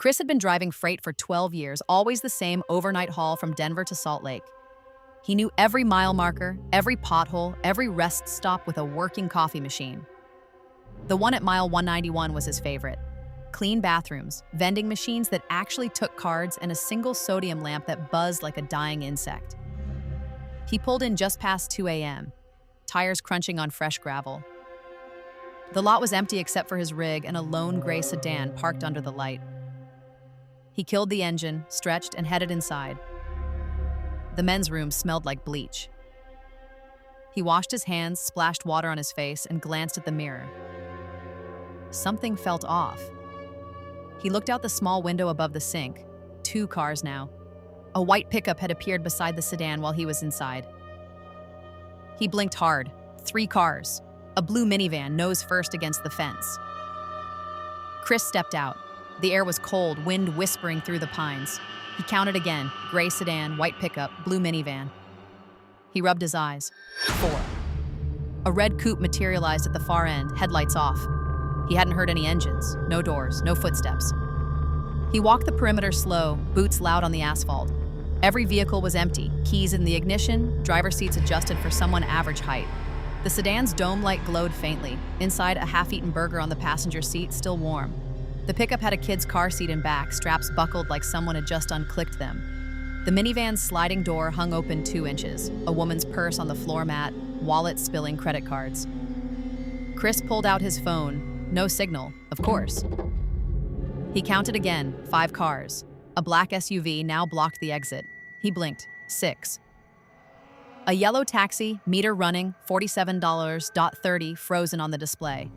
Chris had been driving freight for 12 years, always the same overnight haul from Denver to Salt Lake. He knew every mile marker, every pothole, every rest stop with a working coffee machine. The one at mile 191 was his favorite. Clean bathrooms, vending machines that actually took cards, and a single sodium lamp that buzzed like a dying insect. He pulled in just past 2 a.m., tires crunching on fresh gravel. The lot was empty except for his rig and a lone gray sedan parked under the light. He killed the engine, stretched, and headed inside. The men's room smelled like bleach. He washed his hands, splashed water on his face, and glanced at the mirror. Something felt off. He looked out the small window above the sink. 2 cars now. A white pickup had appeared beside the sedan while he was inside. He blinked hard. 3 cars. A blue minivan, nose first against the fence. Chris stepped out. The air was cold, wind whispering through the pines. He counted again. Gray sedan, white pickup, blue minivan. He rubbed his eyes. 4. A red coupe materialized at the far end, headlights off. He hadn't heard any engines, no doors, no footsteps. He walked the perimeter slow, boots loud on the asphalt. Every vehicle was empty, keys in the ignition, driver seats adjusted for someone average height. The sedan's dome light glowed faintly. Inside, a half-eaten burger on the passenger seat, still warm. The pickup had a kid's car seat in back, straps buckled like someone had just unclicked them. The minivan's sliding door hung open 2 inches, a woman's purse on the floor mat, wallet spilling credit cards. Chris pulled out his phone. No signal, of course. He counted again, 5 cars. A black SUV now blocked the exit. He blinked. 6. A yellow taxi, meter running, $47.30 frozen on the display.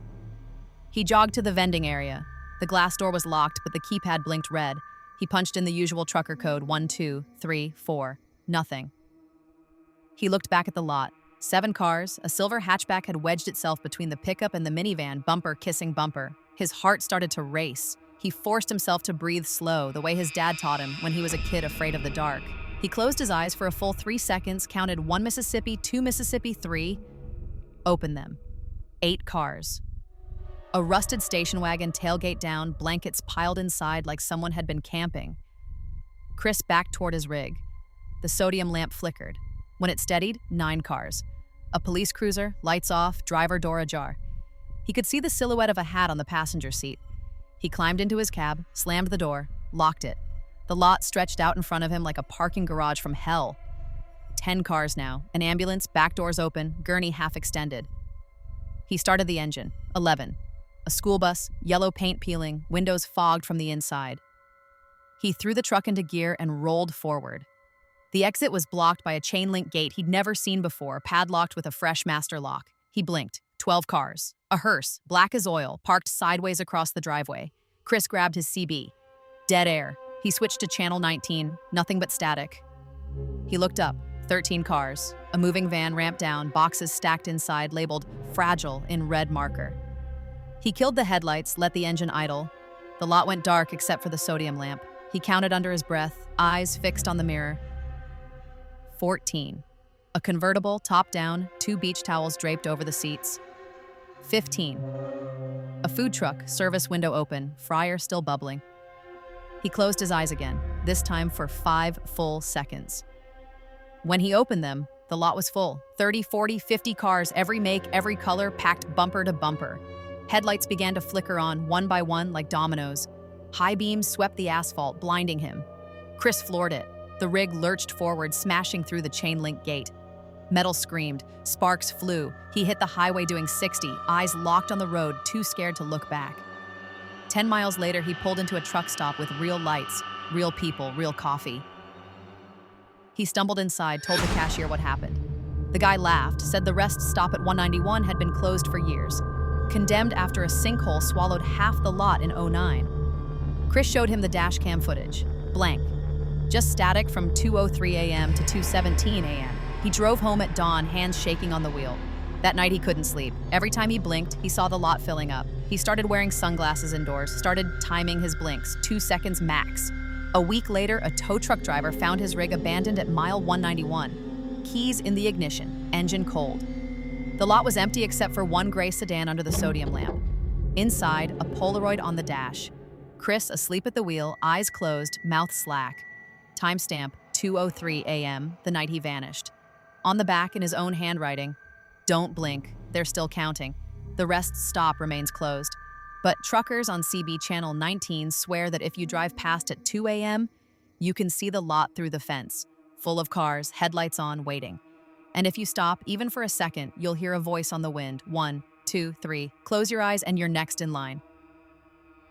He jogged to the vending area. The glass door was locked, but the keypad blinked red. He punched in the usual trucker code 1234. Nothing. He looked back at the lot. 7 cars, a silver hatchback had wedged itself between the pickup and the minivan, bumper kissing bumper. His heart started to race. He forced himself to breathe slow, the way his dad taught him when he was a kid afraid of the dark. He closed his eyes for a full 3 seconds, counted 1 Mississippi, 2 Mississippi, 3. Opened them. 8 cars. A rusted station wagon, tailgate down, blankets piled inside like someone had been camping. Chris backed toward his rig. The sodium lamp flickered. When it steadied, 9 cars. A police cruiser, lights off, driver door ajar. He could see the silhouette of a hat on the passenger seat. He climbed into his cab, slammed the door, locked it. The lot stretched out in front of him like a parking garage from hell. 10 cars now, an ambulance, back doors open, gurney half extended. He started the engine. 11. A school bus, yellow paint peeling, windows fogged from the inside. He threw the truck into gear and rolled forward. The exit was blocked by a chain-link gate he'd never seen before, padlocked with a fresh master lock. He blinked. 12 cars. A hearse, black as oil, parked sideways across the driveway. Chris grabbed his CB. Dead air. He switched to channel 19, nothing but static. He looked up. 13 cars. A moving van ramped down, boxes stacked inside, labeled fragile in red marker. He killed the headlights, let the engine idle. The lot went dark except for the sodium lamp. He counted under his breath, eyes fixed on the mirror. 14. A convertible, top down, 2 beach towels draped over the seats. 15. A food truck, service window open, fryer still bubbling. He closed his eyes again, this time for 5 full seconds. When he opened them, the lot was full. 30, 40, 50 cars, every make, every color, packed bumper to bumper. Headlights began to flicker on, one by one, like dominoes. High beams swept the asphalt, blinding him. Chris floored it. The rig lurched forward, smashing through the chain-link gate. Metal screamed. Sparks flew. He hit the highway doing 60, eyes locked on the road, too scared to look back. 10 miles later, he pulled into a truck stop with real lights, real people, real coffee. He stumbled inside, told the cashier what happened. The guy laughed, said the rest stop at 191 had been closed for years. Condemned after a sinkhole swallowed half the lot in '09. Chris showed him the dash cam footage. Blank. Just static from 2:03 a.m. to 2:17 a.m. He drove home at dawn, hands shaking on the wheel. That night he couldn't sleep. Every time he blinked, he saw the lot filling up. He started wearing sunglasses indoors, started timing his blinks, 2 seconds max. A week later, a tow truck driver found his rig abandoned at mile 191. Keys in the ignition, engine cold. The lot was empty except for 1 gray sedan under the sodium lamp. Inside, a Polaroid on the dash. Chris asleep at the wheel, eyes closed, mouth slack. Timestamp 2:03 a.m., the night he vanished. On the back in his own handwriting, "Don't blink, they're still counting. The rest stop remains closed." But truckers on CB Channel 19 swear that if you drive past at 2 a.m., you can see the lot through the fence, full of cars, headlights on, waiting. And if you stop, even for a second, you'll hear a voice on the wind. 1, 2, 3. Close your eyes and you're next in line.